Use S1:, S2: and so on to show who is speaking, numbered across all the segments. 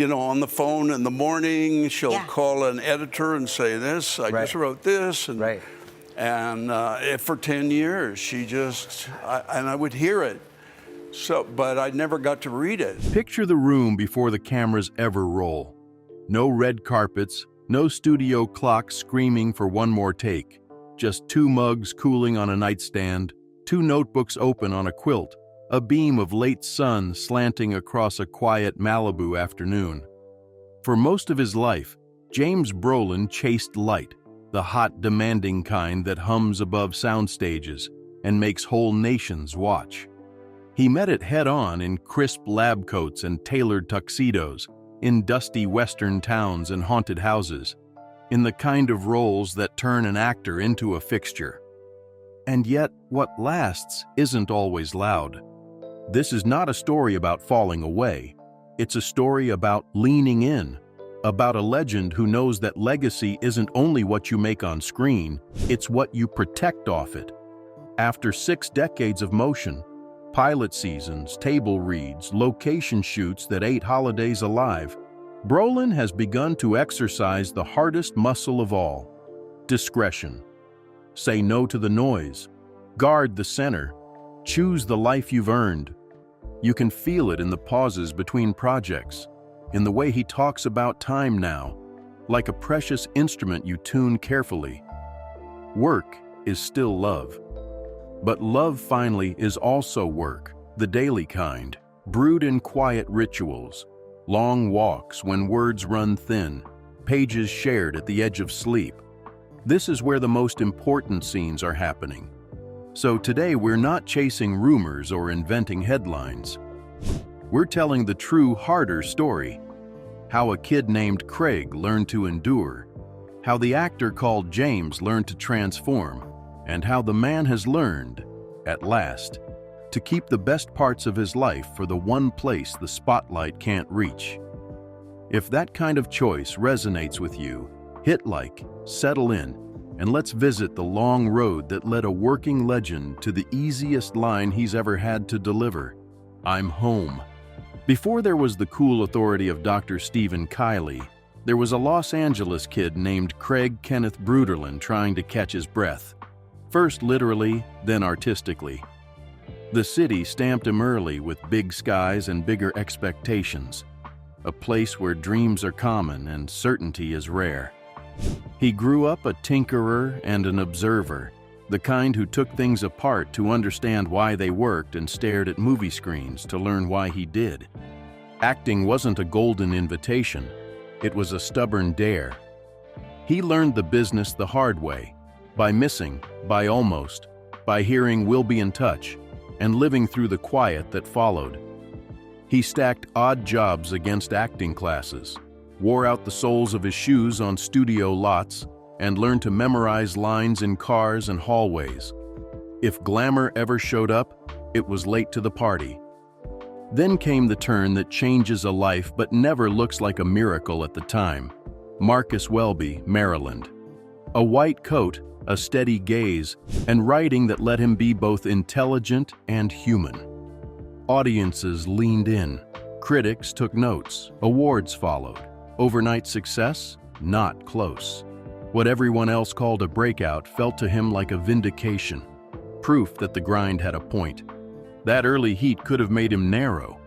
S1: on the phone in the morning. She'll
S2: Yeah.
S1: call an editor and say this, I just wrote this. And,
S3: Right.
S1: and for 10 years, and I would hear it. But I never got to read it.
S4: Picture the room before the cameras ever roll. No red carpets, no studio clock screaming for one more take. Just 2 mugs cooling on a nightstand, 2 notebooks open on a quilt, a beam of late sun slanting across a quiet Malibu afternoon. For most of his life, James Brolin chased light, the hot, demanding kind that hums above sound stages and makes whole nations watch. He met it head-on in crisp lab coats and tailored tuxedos, in dusty western towns and haunted houses, in the kind of roles that turn an actor into a fixture. And yet, what lasts isn't always loud. This is not a story about falling away. It's a story about leaning in, about a legend who knows that legacy isn't only what you make on screen, it's what you protect off it. After 6 decades of motion, pilot seasons, table reads, location shoots that ate holidays alive, Brolin has begun to exercise the hardest muscle of all: discretion. Say no to the noise. Guard the center. Choose the life you've earned. You can feel it in the pauses between projects, in the way he talks about time now, like a precious instrument you tune carefully. Work is still love. But love finally is also work, the daily kind, brewed in quiet rituals, long walks when words run thin, pages shared at the edge of sleep. This is where the most important scenes are happening. So today we're not chasing rumors or inventing headlines. We're telling the true, harder story. How a kid named Craig learned to endure, how the actor called James learned to transform, and how the man has learned, at last, to keep the best parts of his life for the one place the spotlight can't reach. If that kind of choice resonates with you, hit like, settle in, and let's visit the long road that led a working legend to the easiest line he's ever had to deliver: "I'm home." Before there was the cool authority of Dr. Stephen Kiley, there was a Los Angeles kid named Craig Kenneth Bruderlin trying to catch his breath. First literally, then artistically. The city stamped him early with big skies and bigger expectations, a place where dreams are common and certainty is rare. He grew up a tinkerer and an observer, the kind who took things apart to understand why they worked and stared at movie screens to learn why he did. Acting wasn't a golden invitation, it was a stubborn dare. He learned the business the hard way, by missing, by almost, by hearing "we'll be in touch," and living through the quiet that followed. He stacked odd jobs against acting classes, wore out the soles of his shoes on studio lots, and learned to memorize lines in cars and hallways. If glamour ever showed up, it was late to the party. Then came the turn that changes a life but never looks like a miracle at the time: Marcus Welby, Maryland. A white coat, a steady gaze, and writing that let him be both intelligent and human. Audiences leaned in. Critics took notes. Awards followed. Overnight success? Not close. What everyone else called a breakout felt to him like a vindication. Proof that the grind had a point. That early heat could have made him narrow.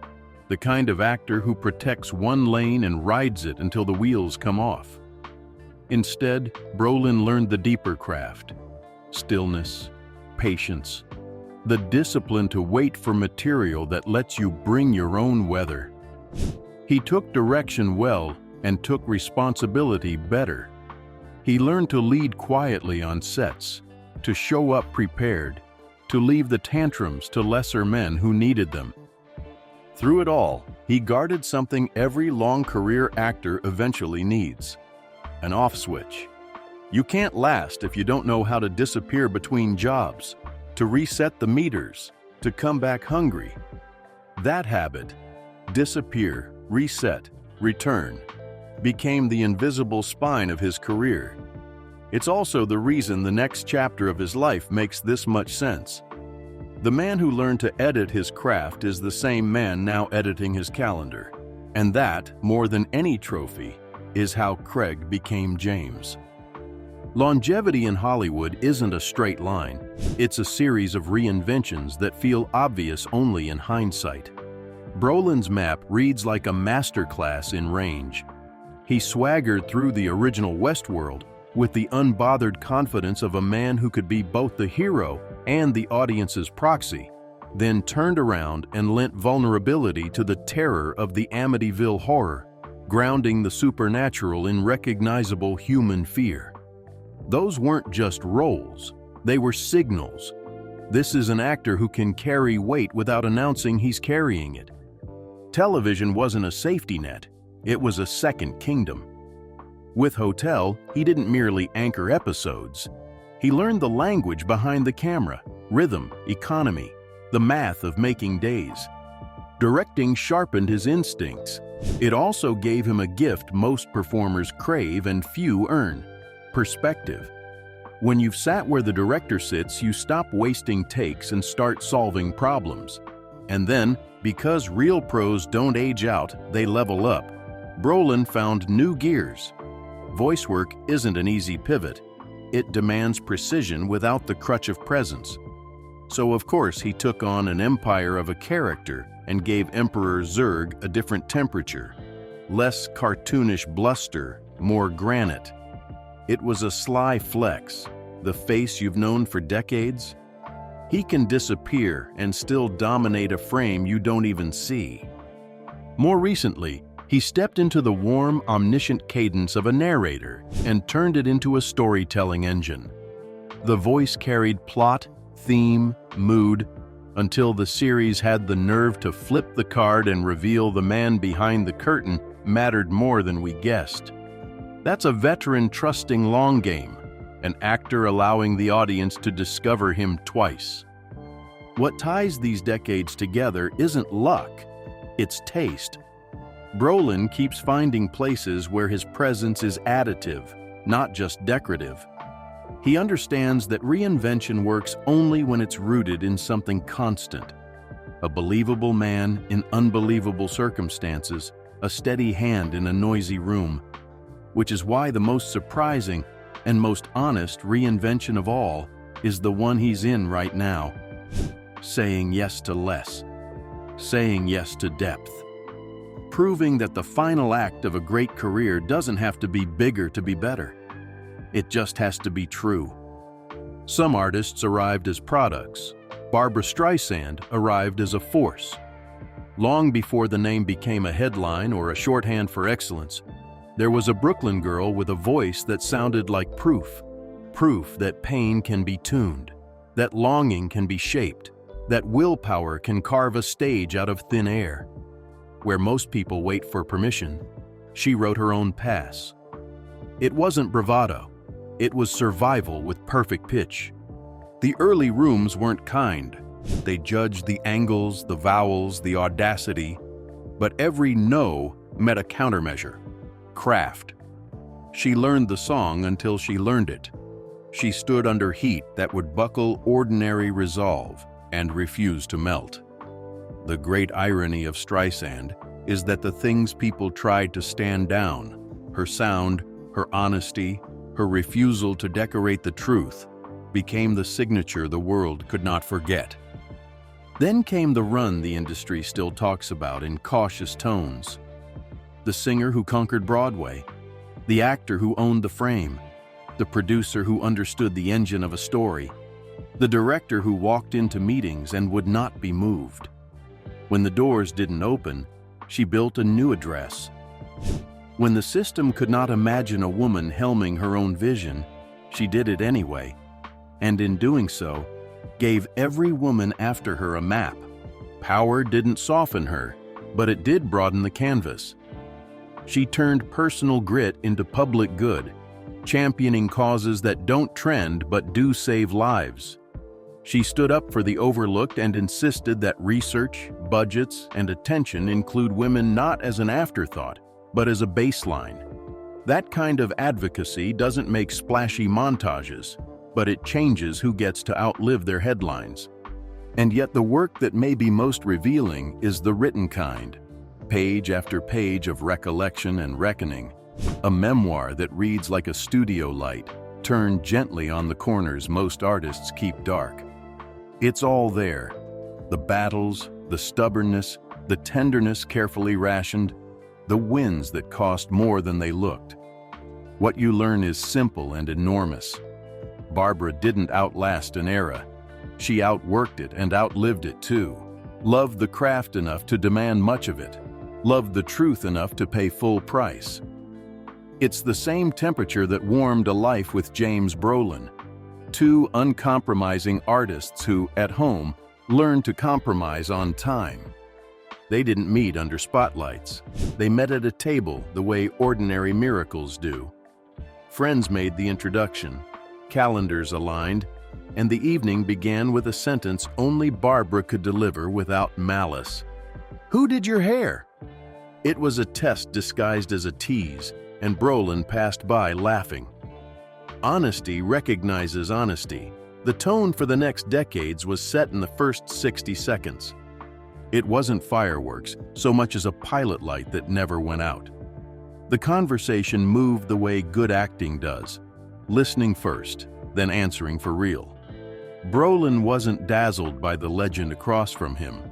S4: The kind of actor who protects one lane and rides it until the wheels come off. Instead, Brolin learned the deeper craft: stillness, patience, the discipline to wait for material that lets you bring your own weather. He took direction well and took responsibility better. He learned to lead quietly on sets, to show up prepared, to leave the tantrums to lesser men who needed them. Through it all, he guarded something every long career actor eventually needs: an off switch. You can't last if you don't know how to disappear between jobs, to reset the meters, to come back hungry. That habit, disappear, reset, return, became the invisible spine of his career. It's also the reason the next chapter of his life makes this much sense. The man who learned to edit his craft is the same man now editing his calendar. And that, more than any trophy, is how Craig became James. Longevity in Hollywood isn't a straight line. It's a series of reinventions that feel obvious only in hindsight. Brolin's map reads like a masterclass in range. He swaggered through the original Westworld with the unbothered confidence of a man who could be both the hero and the audience's proxy, then turned around and lent vulnerability to the terror of the Amityville horror, grounding the supernatural in recognizable human fear. Those weren't just roles, they were signals. This is an actor who can carry weight without announcing he's carrying it. Television wasn't a safety net, it was a second kingdom. With Hotel, he didn't merely anchor episodes. He learned the language behind the camera, rhythm, economy, the math of making days. Directing sharpened his instincts. It also gave him a gift most performers crave and few earn: perspective. When you've sat where the director sits, you stop wasting takes and start solving problems. And then, because real pros don't age out, they level up. Brolin found new gears. Voice work isn't an easy pivot. It demands precision without the crutch of presence. So of course he took on an empire of a character and gave Emperor Zurg a different temperature. Less cartoonish bluster, more granite. It was a sly flex, the face you've known for decades. He can disappear and still dominate a frame you don't even see. More recently, he stepped into the warm, omniscient cadence of a narrator and turned it into a storytelling engine. The voice carried plot, theme, mood, until the series had the nerve to flip the card and reveal the man behind the curtain mattered more than we guessed. That's a veteran trusting long game, an actor allowing the audience to discover him twice. What ties these decades together isn't luck, it's taste. Brolin keeps finding places where his presence is additive, not just decorative. He understands that reinvention works only when it's rooted in something constant. A believable man in unbelievable circumstances, a steady hand in a noisy room. Which is why the most surprising and most honest reinvention of all is the one he's in right now. Saying yes to less. Saying yes to depth. Proving that the final act of a great career doesn't have to be bigger to be better. It just has to be true. Some artists arrived as products. Barbra Streisand arrived as a force. Long before the name became a headline or a shorthand for excellence, there was a Brooklyn girl with a voice that sounded like proof. Proof that pain can be tuned, that longing can be shaped, that willpower can carve a stage out of thin air. Where most people wait for permission, she wrote her own pass. It wasn't bravado. It was survival with perfect pitch. The early rooms weren't kind. They judged the angles, the vowels, the audacity, but every no met a countermeasure: craft. She learned the song until she learned it. She stood under heat that would buckle ordinary resolve and refuse to melt. The great irony of Streisand is that the things people tried to stand down, her sound, her honesty, her refusal to decorate the truth, became the signature the world could not forget. Then came the run the industry still talks about in cautious tones. The singer who conquered Broadway, the actor who owned the frame, the producer who understood the engine of a story, the director who walked into meetings and would not be moved. When the doors didn't open, she built a new address. When the system could not imagine a woman helming her own vision, she did it anyway, and in doing so, gave every woman after her a map. Power didn't soften her, but it did broaden the canvas. She turned personal grit into public good, championing causes that don't trend but do save lives. She stood up for the overlooked and insisted that research, budgets, and attention include women not as an afterthought, but as a baseline. That kind of advocacy doesn't make splashy montages, but it changes who gets to outlive their headlines. And yet the work that may be most revealing is the written kind. page after page of recollection and reckoning, a memoir that reads like a studio light, turned gently on the corners most artists keep dark. It's all there. The battles, the stubbornness, the tenderness carefully rationed, the wins that cost more than they looked. What you learn is simple and enormous. Barbra didn't outlast an era. She outworked it and outlived it too. Loved the craft enough to demand much of it. Loved the truth enough to pay full price. It's the same temperature that warmed a life with James Brolin. Two uncompromising artists who, at home, learned to compromise on time. They didn't meet under spotlights. They met at a table the way ordinary miracles do. Friends made the introduction, calendars aligned, and the evening began with a sentence only Barbra could deliver without malice. "Who did your hair?" It was a test disguised as a tease, and Brolin passed by laughing. Honesty recognizes honesty. The tone for the next decades was set in the first 60 seconds. It wasn't fireworks so much as a pilot light that never went out. The conversation moved the way good acting does, listening first, then answering for real. Brolin wasn't dazzled by the legend across from him.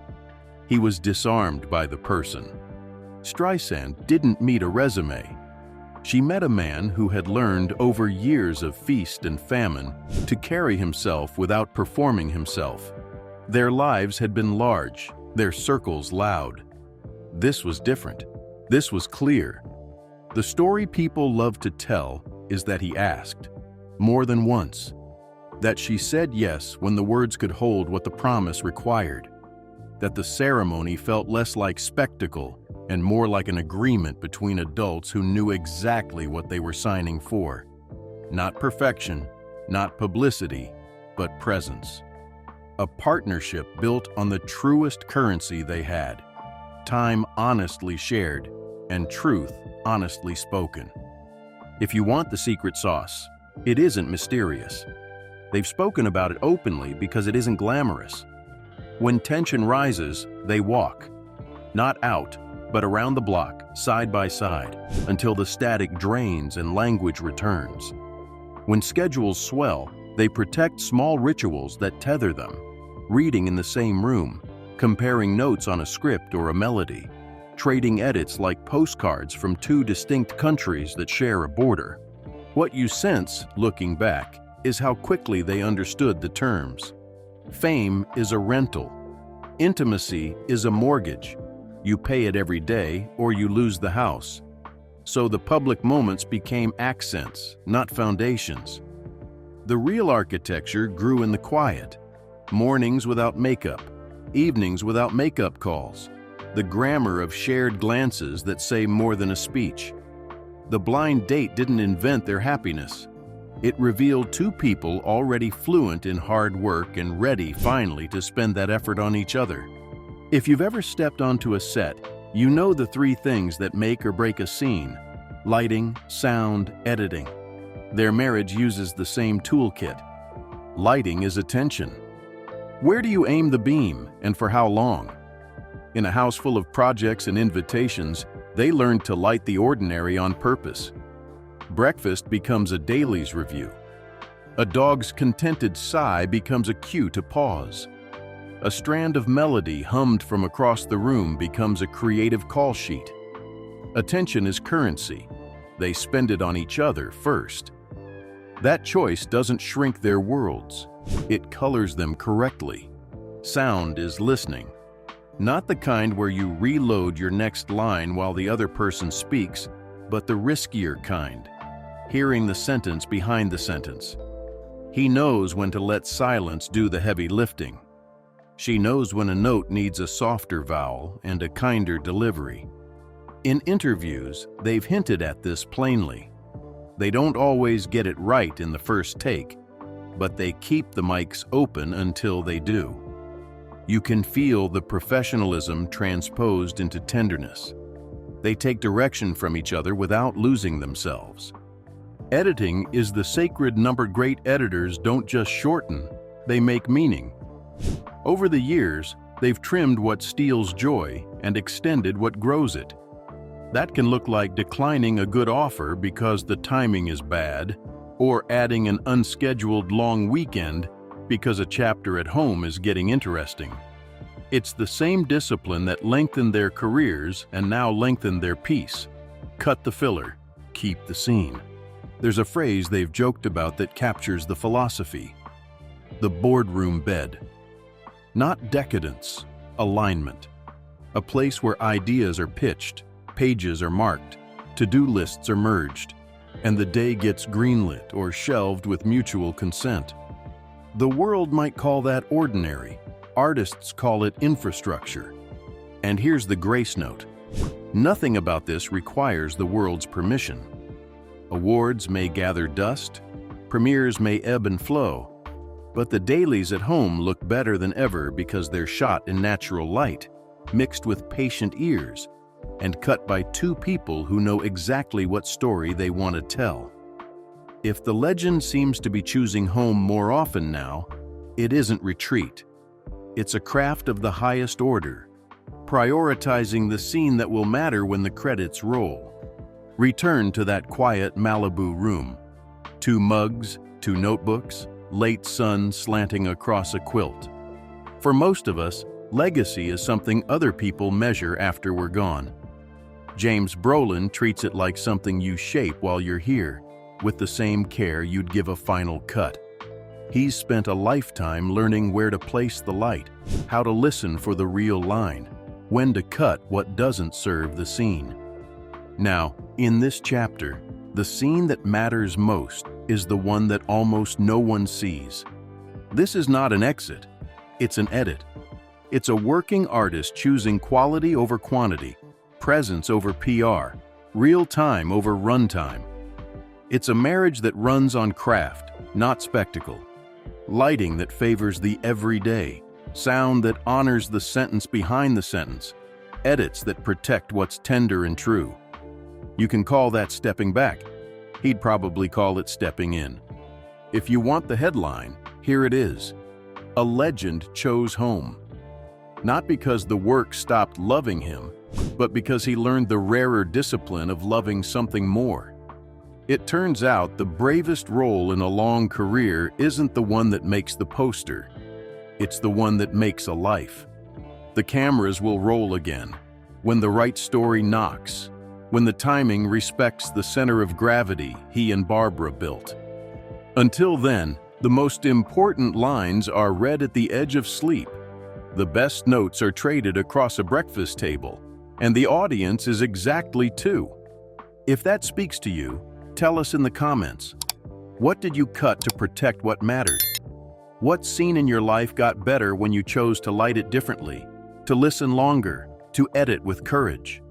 S4: He was disarmed by the person. Streisand didn't meet a resume. She met a man who had learned over years of feast and famine to carry himself without performing himself. Their lives had been large, their circles loud. This was different. This was clear. The story people love to tell is that he asked, more than once. That she said yes when the words could hold what the promise required. That the ceremony felt less like spectacle and more like an agreement between adults who knew exactly what they were signing for. Not perfection, not publicity, but presence. A partnership built on the truest currency they had, time honestly shared, and truth honestly spoken. If you want the secret sauce, it isn't mysterious. They've spoken about it openly because it isn't glamorous. When tension rises, they walk. Not out, but around the block, side by side, until the static drains and language returns. When schedules swell, they protect small rituals that tether them, reading in the same room, comparing notes on a script or a melody, trading edits like postcards from two distinct countries that share a border. What you sense, looking back, is how quickly they understood the terms. Fame is a rental. Intimacy is a mortgage. You pay it every day or you lose the house. So the public moments became accents, not foundations. The real architecture grew in the quiet. Mornings without makeup, evenings without makeup calls, the grammar of shared glances that say more than a speech. The blind date didn't invent their happiness. It revealed two people already fluent in hard work and ready finally to spend that effort on each other. If you've ever stepped onto a set, you know the three things that make or break a scene: lighting, sound, editing. Their marriage uses the same toolkit. Lighting is attention. Where do you aim the beam, and for how long? In a house full of projects and invitations, they learned to light the ordinary on purpose. Breakfast becomes a dailies review. A dog's contented sigh becomes a cue to pause. A strand of melody hummed from across the room becomes a creative call sheet. Attention is currency. They spend it on each other first. That choice doesn't shrink their worlds. It colors them correctly. Sound is listening. Not the kind where you reload your next line while the other person speaks, but the riskier kind. Hearing the sentence behind the sentence. He knows when to let silence do the heavy lifting. She knows when a note needs a softer vowel and a kinder delivery. In interviews, they've hinted at this plainly. They don't always get it right in the first take, but they keep the mics open until they do. You can feel the professionalism transposed into tenderness. They take direction from each other without losing themselves. Editing is the sacred number. Great editors don't just shorten, they make meaning. Over the years, They've trimmed what steals joy and extended what grows it. That can look like declining a good offer because the timing is bad, or adding an unscheduled long weekend because a chapter at home is getting interesting. It's the same discipline that lengthened their careers and now lengthened their peace. Cut the filler, keep the scene. There's a phrase they've joked about that captures the philosophy: the boardroom bed. Not decadence, alignment. A place where ideas are pitched, pages are marked, to-do lists are merged, and the day gets greenlit or shelved with mutual consent. The world might call that ordinary. Artists call it infrastructure. And here's the grace note: nothing about this requires the world's permission. Awards may gather dust, premieres may ebb and flow, but the dailies at home look better than ever because they're shot in natural light, mixed with patient ears, and cut by two people who know exactly what story they want to tell. If the legend seems to be choosing home more often now, it isn't retreat. It's a craft of the highest order, prioritizing the scene that will matter when the credits roll. Return to that quiet Malibu room. 2 mugs, 2 notebooks, late sun slanting across a quilt. For most of us, legacy is something other people measure after we're gone. James Brolin treats it like something you shape while you're here, with the same care you'd give a final cut. He's spent a lifetime learning where to place the light, how to listen for the real line, when to cut what doesn't serve the scene. Now, in this chapter, the scene that matters most is the one that almost no one sees. This is not an exit, it's an edit. It's a working artist choosing quality over quantity, presence over PR, real time over runtime. It's a marriage that runs on craft, not spectacle. Lighting that favors the everyday, sound that honors the sentence behind the sentence, edits that protect what's tender and true. You can call that stepping back. He'd probably call it stepping in. If you want the headline, here it is. A legend chose home. Not because the work stopped loving him, but because he learned the rarer discipline of loving something more. It turns out the bravest role in a long career isn't the one that makes the poster. It's the one that makes a life. The cameras will roll again, when the right story knocks, when the timing respects the center of gravity he and Barbra built. Until then, the most important lines are read at the edge of sleep. The best notes are traded across a breakfast table, and the audience is exactly 2. If that speaks to you, tell us in the comments. What did you cut to protect what mattered? What scene in your life got better when you chose to light it differently, to listen longer, to edit with courage?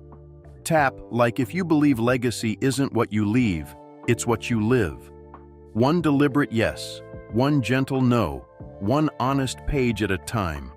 S4: Tap like if you believe legacy isn't what you leave, it's what you live. One deliberate yes, one gentle no, one honest page at a time.